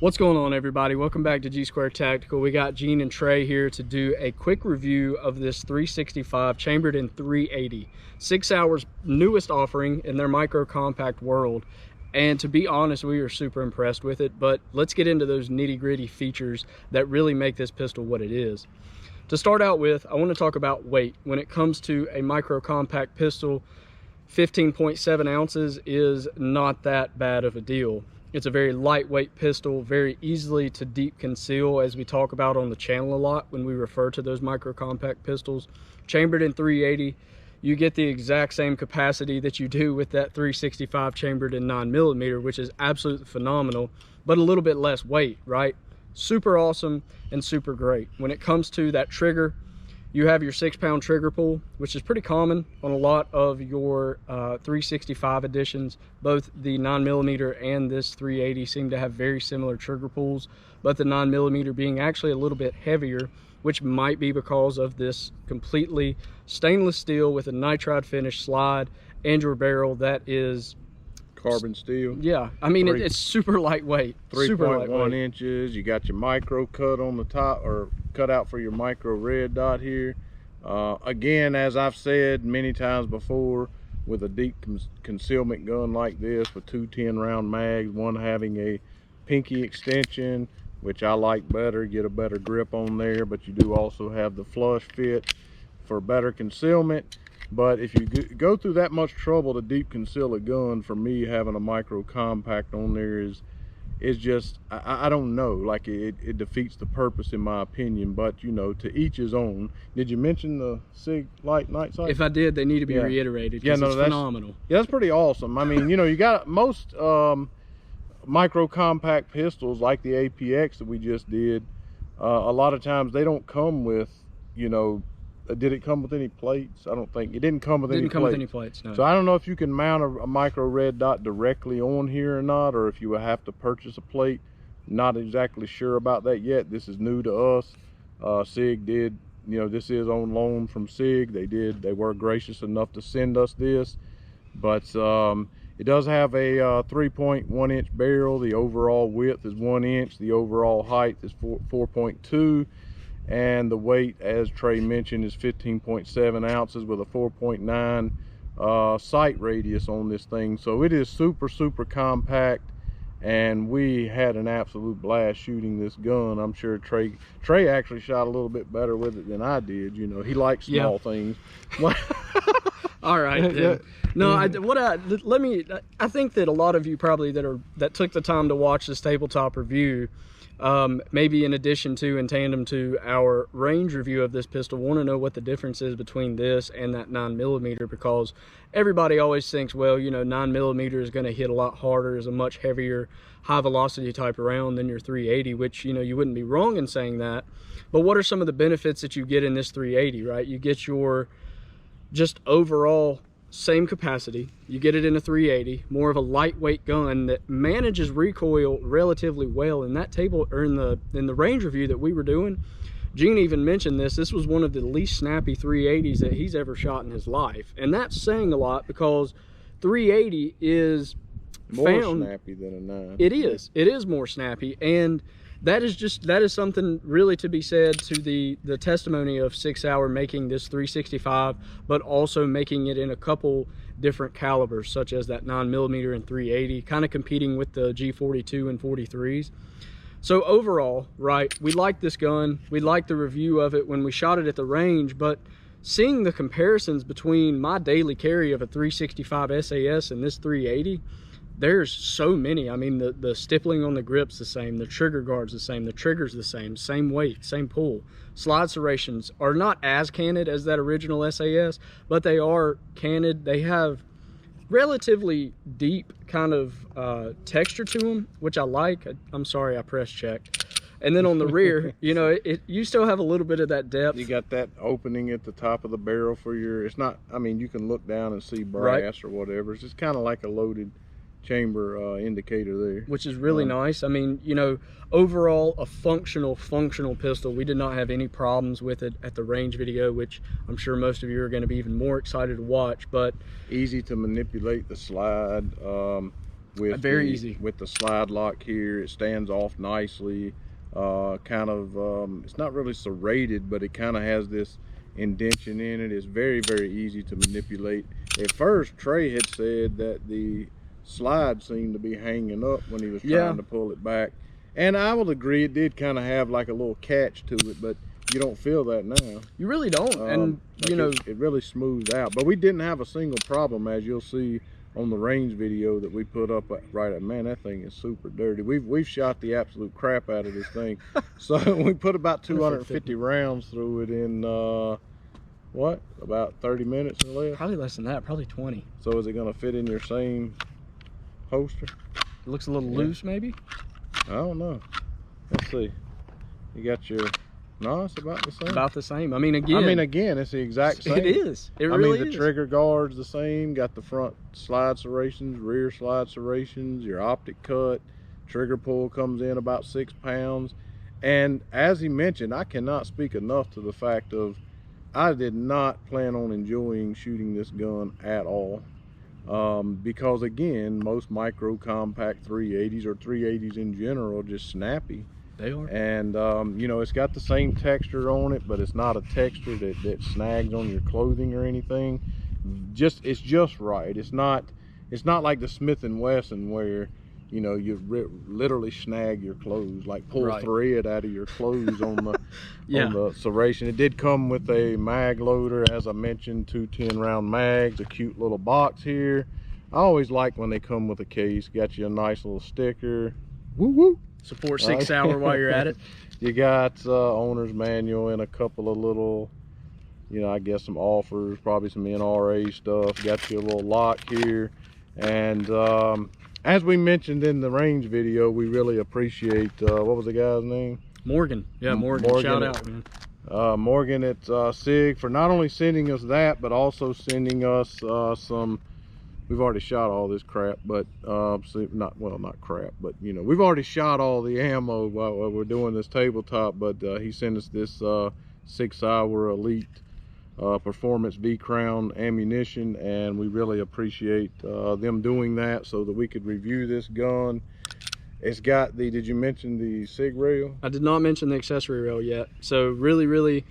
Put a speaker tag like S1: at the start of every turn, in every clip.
S1: What's going on, everybody? Welcome back to G Square Tactical. We got Gene and Trey here to do a quick review of this 365 chambered in 380. Sig Sauer's newest offering in their micro compact world. And to be honest, we are super impressed with it, but let's get into those nitty-gritty features that really make this pistol what it is. To start out with, I want to talk about weight. When it comes to a micro compact pistol, 15.7 ounces is not that bad of a deal. It's a very lightweight pistol, very easily to deep conceal, as we talk about on the channel a lot when we refer to those micro compact pistols. Chambered in 380, you get the exact same capacity that you do with that 365 chambered in 9mm, which is absolutely phenomenal, but a little bit less weight, right? Super awesome and super great. When it comes to that trigger, you have your 6-pound trigger pull, which is pretty common on a lot of your 365 editions. Both the 9mm and this 380 seem to have very similar trigger pulls, but the 9mm being actually a little bit heavier, which might be because of this completely stainless steel with a nitride finish slide and your barrel that is
S2: carbon steel.
S1: Yeah, I mean, it's super lightweight.
S2: 3.1 inches. You got your micro cut on the top, or cut out for your micro red dot here. Again, as I've said many times before, with a deep concealment gun like this with two 10-round mags, one having a pinky extension, which I like better, get a better grip on there, but you do also have the flush fit for better concealment. But if you go through that much trouble to deep conceal a gun, for me, having a micro compact on there is just, I don't know, like it defeats the purpose in my opinion. But you know, to each his own. Did you mention the Sig light night sight?
S1: If I did, they need to be reiterated, because it's phenomenal. Yeah,
S2: that's pretty awesome. I mean, you know, you got most micro compact pistols like the APX that we just did, a lot of times they don't come with, you know, did it come with any plates? I don't think it didn't come with any plates. Didn't come with any plates, no. So I don't know if you can mount a micro red dot directly on here or not, or if you will have to purchase a plate. Not exactly sure about that yet. This is new to us. Sig did, you know, this is on loan from Sig. They were gracious enough to send us this, but it does have a 3.1 inch barrel. The overall width is 1 inch. The overall height is 4.2. And the weight, as Trey mentioned, is 15.7 ounces with a 4.9 sight radius on this thing. So it is super compact, and we had an absolute blast shooting this gun. I'm sure Trey actually shot a little bit better with it than I did. You know, he likes small things.
S1: All right, then. No, I think that a lot of you probably that took the time to watch this tabletop review, maybe in addition to, in tandem to our range review of this pistol, want to know what the difference is between this and that 9mm, because everybody always thinks, well, you know, 9mm is going to hit a lot harder, is a much heavier, high velocity type of round than your 380, which, you know, you wouldn't be wrong in saying that. But what are some of the benefits that you get in this 380, right? You get your just overall same capacity. You get it in a 380, more of a lightweight gun that manages recoil relatively well. In that table, or in the range review that we were doing, Gene even mentioned this was one of the least snappy 380s that he's ever shot in his life, and that's saying a lot, because 380 is
S2: more snappy than a 9.
S1: It is more snappy, and that is something really to be said to the testimony of Sig Sauer making this 365, but also making it in a couple different calibers, such as that 9mm and 380, kind of competing with the G42 and 43s. So overall, right, we like this gun. We like the review of it when we shot it at the range, but seeing the comparisons between my daily carry of a 365 SAS and this 380, there's so many. I mean, the stippling on the grip's the same, the trigger guard's the same, the trigger's the same weight, same pull. Slide serrations are not as canted as that original SAS, but they are canted. They have relatively deep kind of texture to them, which I like. I'm sorry, I press checked. And then on the rear, you know, you still have a little bit of that depth.
S2: You got that opening at the top of the barrel for your, it's not, I mean, you can look down and see brass or whatever. It's just kind of like a loaded chamber indicator there,
S1: which is really nice. I mean, you know, overall a functional pistol. We did not have any problems with it at the range video, which I'm sure most of you are going to be even more excited to watch. But
S2: easy to manipulate the slide. with
S1: very easy
S2: with the slide lock here. It stands off nicely. Kind of it's not really serrated, but it kind of has this indention in it. It's very, very easy to manipulate. At first, Trey had said that the slide seemed to be hanging up when he was trying to pull it back, and I will agree, it did kind of have like a little catch to it, but you don't feel that now. You
S1: really don't. And
S2: like
S1: you know,
S2: it really smoothed out. But we didn't have a single problem, as you'll see on the range video that we put up right at. Man, that thing is super dirty. We've shot the absolute crap out of this thing. So we put about 250 rounds through it in what, about 30 minutes or less?
S1: Probably less than that, probably 20.
S2: So is it going to fit in your same holster?
S1: It looks a little loose, maybe.
S2: I don't know. Let's see. You got your... No, it's about the same.
S1: About the same. I mean, again,
S2: it's the exact same.
S1: It is. It really is.
S2: The trigger guard's the same. Got the front slide serrations, rear slide serrations, your optic cut. Trigger pull comes in about 6 pounds. And as he mentioned, I cannot speak enough to the fact of I did not plan on enjoying shooting this gun at all. Because again, most micro compact 380s or 380s in general are just snappy.
S1: They are.
S2: And you know, it's got the same texture on it, but it's not a texture that snags on your clothing or anything. It's just right. It's not like the Smith & Wesson where, you know, you literally snag your clothes, like pull thread out of your clothes on the on the serration. It did come with a mag loader, as I mentioned, 2 10-round mags, a cute little box here. I always like when they come with a case. Got you a nice little sticker. Woo woo.
S1: Support Sig Sauer while you're at it.
S2: You got owner's manual and a couple of little, you know, I guess some offers, probably some NRA stuff. Got you a little lock here. And as we mentioned in the range video, we really appreciate, what was the guy's name?
S1: Morgan. Yeah, Morgan. Shout out, man.
S2: Morgan at Sig for not only sending us that, but also sending us some... We've already shot all this crap, but not crap, but you know, we've already shot all the ammo while we're doing this tabletop. But he sent us this Sig Sauer Elite Performance V-Crown ammunition, and we really appreciate them doing that so that we could review this gun. It's got the, did you mention the Sig rail?
S1: I did not mention the accessory rail yet. So really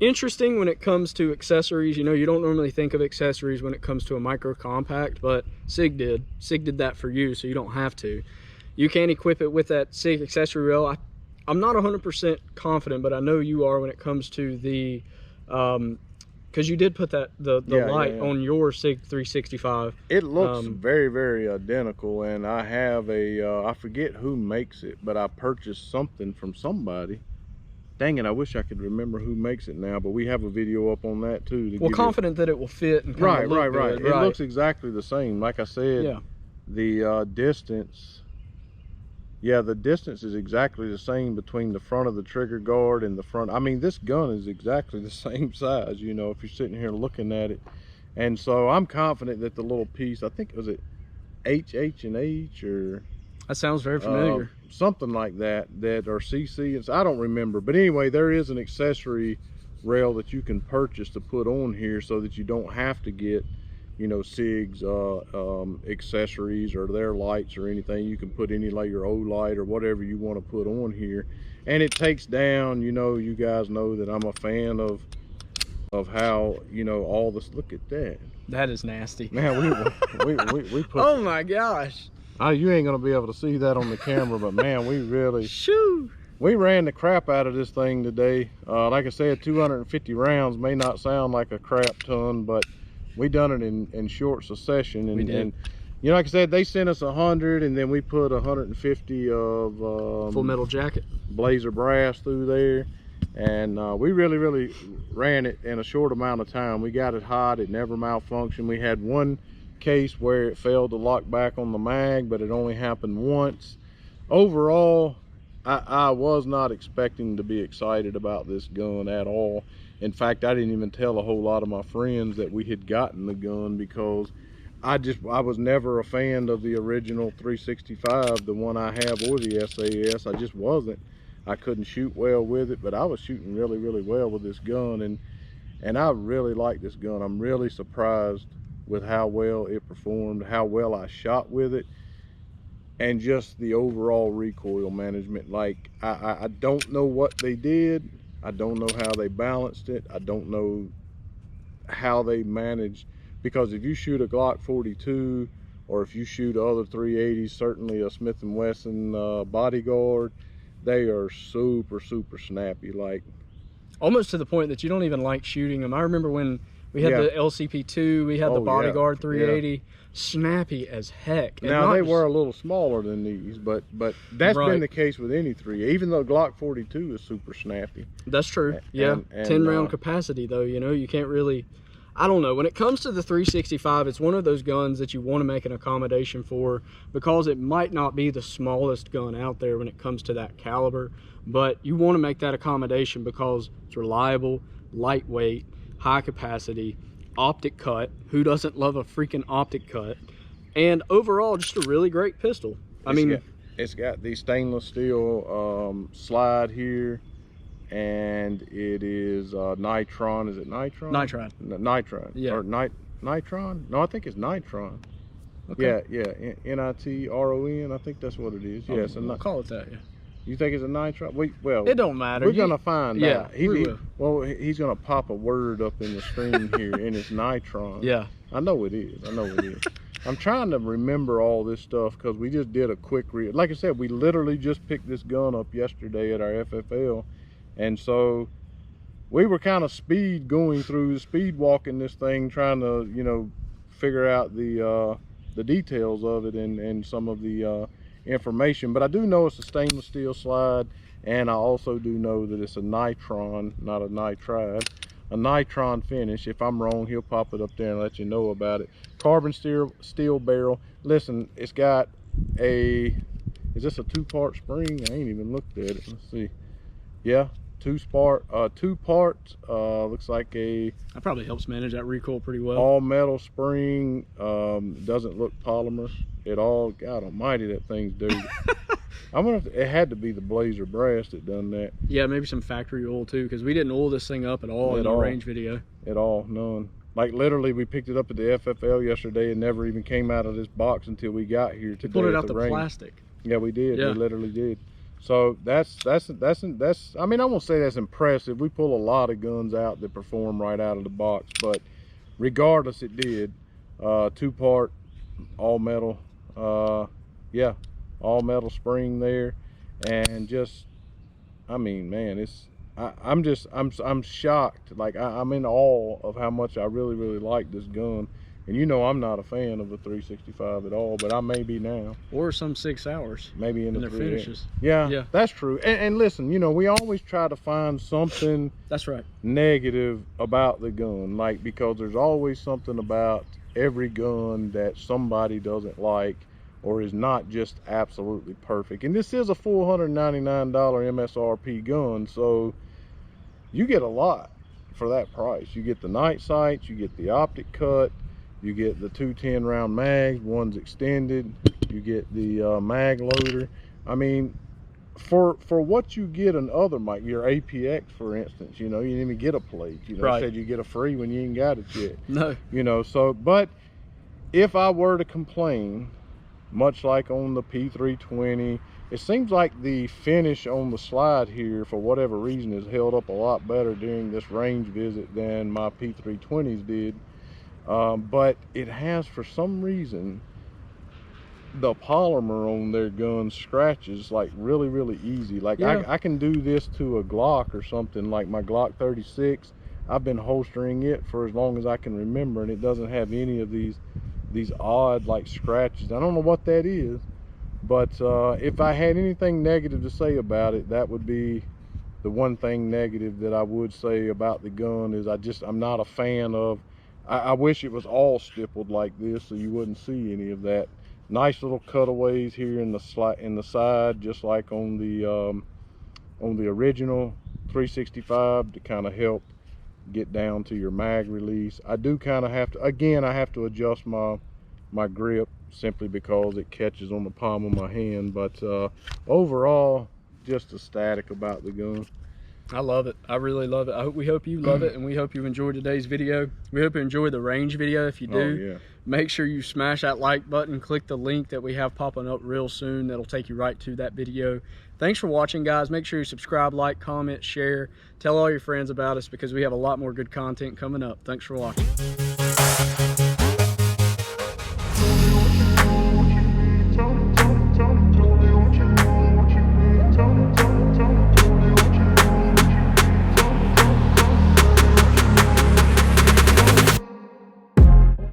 S1: interesting when it comes to accessories. You know, you don't normally think of accessories when it comes to a micro compact, but Sig did that for you, so you don't have to. You can equip it with that Sig accessory rail. I'm not 100% confident, but I know you are when it comes to the because you did put that the light on your Sig 365.
S2: It looks very, very identical, and I have a I forget who makes it, but I purchased something from somebody. Dang it, I wish I could remember who makes it now, but we have a video up on that too.
S1: Well, confident that it will fit and
S2: right. It looks exactly the same. Like I said, the distance, the distance is exactly the same between the front of the trigger guard and the front. I mean, this gun is exactly the same size, you know, if you're sitting here looking at it. And so I'm confident that the little piece, I think, was it H or...
S1: That sounds very familiar.
S2: Something like that, or CC. I don't remember. But anyway, there is an accessory rail that you can purchase to put on here so that you don't have to get, you know, Sig's accessories or their lights or anything. You can put any, like your O light or whatever you want to put on here. And it takes down, you know, you guys know that I'm a fan of how, you know, all this. Look at that.
S1: That is nasty.
S2: Man, we put...
S1: Oh my gosh.
S2: You ain't gonna be able to see that on the camera, but man, we really we ran the crap out of this thing today. Like I said, 250 rounds may not sound like a crap ton, but we done it in short succession. And, and you know, like I said, they sent us 100, and then we put 150 of
S1: full metal jacket
S2: blazer brass through there, and we really ran it in a short amount of time. We got it hot. It never malfunctioned. We had one case where it failed to lock back on the mag, but it only happened once. Overall, I was not expecting to be excited about this gun at all. In fact, I didn't even tell a whole lot of my friends that we had gotten the gun, because I was never a fan of the original 365, the one I have, or the SAS. I just wasn't. I couldn't shoot well with it, but I was shooting really well with this gun, and I really like this gun. I'm really surprised with how well it performed, how well I shot with it. and just the overall recoil management. Like I don't know what they did. I don't know how they balanced it. I don't know how they managed, because if you shoot a Glock 42 or if you shoot other 380s, certainly a Smith & Wesson Bodyguard, they are super snappy, like
S1: almost to the point that you don't even like shooting them. I remember when we had the LCP2, we had the Bodyguard 380, snappy as heck. And
S2: now they were a little smaller than these, but that's been the case with any 3, even though Glock 42 is super snappy.
S1: That's true. Yeah, and 10 round capacity though, you know, you can't really, I don't know, when it comes to the 365, it's one of those guns that you want to make an accommodation for, because it might not be the smallest gun out there when it comes to that caliber, but you want to make that accommodation because it's reliable, lightweight, high capacity, optic cut. Who doesn't love a freaking optic cut? And overall, just a really great pistol.
S2: It's got the stainless steel slide here, and it is nitron. Is it nitron?
S1: Nitron.
S2: Nitron.
S1: Yeah.
S2: Or nitron? No, I think it's nitron.
S1: Okay.
S2: Yeah. Nitron. I think that's what it is. Yes.
S1: We'll call it that. Yeah.
S2: You think it's a nitron? Well,
S1: it don't matter.
S2: We're gonna find out.
S1: Well,
S2: he's gonna pop a word up in the screen here, and it's nitron.
S1: Yeah.
S2: I know it is. I'm trying to remember all this stuff because we just did a quick like I said, we literally just picked this gun up yesterday at our FFL, and so we were kind of speed walking this thing, trying to, you know, figure out the details of it and some of the information. But I do know it's a stainless steel slide, and I also do know that it's a nitron, not a nitride, a nitron finish. If I'm wrong, he'll pop it up there and let you know about it. Carbon steel barrel. Listen, it's got is this a 2-part spring? I ain't even looked at it. Let's see. Yeah, two parts. Looks like that
S1: probably helps manage that recoil pretty well.
S2: All metal spring. Doesn't look polymer at all. God almighty, that thing's dirty. I wonder if it had to be the Blazer brass that done that.
S1: Yeah, maybe some factory oil too, because we didn't oil this thing up at all in the range video.
S2: At all, none. Like literally, we picked it up at the FFL yesterday and never even came out of this box until we got here today.
S1: Pulled it out the plastic.
S2: Yeah, we did.
S1: Yeah.
S2: We literally did. So that's. I mean, I won't say that's impressive. We pull a lot of guns out that perform right out of the box, but regardless, it did. 2-part, all metal. Yeah, all metal spring there, and just, I mean, man, I'm shocked. Like I'm in awe of how much I really like this gun. And you know I'm not a fan of the 365 at all, but I may be now.
S1: Or some Sig Sauers.
S2: Maybe in the
S1: their finishes.
S2: Yeah, that's true. And listen, you know, we always try to find something
S1: that's right
S2: negative about the gun, like, because there's always something about every gun that somebody doesn't like or is not just absolutely perfect. And this is a $499 MSRP gun, so you get a lot for that price. You get the night sights, you get the optic cut, you get the 210 round mags, one's extended, you get the mag loader. I mean, for what you get in other mic, your APX for instance, you know, you didn't even get a plate. You know, said you get a free when you ain't got it yet.
S1: No.
S2: You know, so, but if I were to complain, much like on the P320, it seems like the finish on the slide here, for whatever reason, has held up a lot better during this range visit than my P320s did. But it has, for some reason, the polymer on their gun scratches like really easy. Like, yeah. I can do this to a Glock or something, like my Glock 36. I've been holstering it for as long as I can remember, and it doesn't have any of these odd like scratches. I don't know what that is, but if I had anything negative to say about it, that would be the one thing negative that I would say about the gun. Is I'm not a fan of. I wish it was all stippled like this so you wouldn't see any of that. Nice little cutaways here in the side, just like on the original 365, to kind of help get down to your mag release. I do kind of have to, again, I have to adjust my grip simply because it catches on the palm of my hand. But overall, just ecstatic about the gun.
S1: I love it. I really love it. We hope you love it, and we hope you enjoyed today's video. We hope you enjoyed the range video. If you do, make sure you smash that like button, click the link that we have popping up real soon. That'll take you right to that video. Thanks for watching, guys. Make sure you subscribe, like, comment, share. Tell all your friends about us, because we have a lot more good content coming up. Thanks for watching.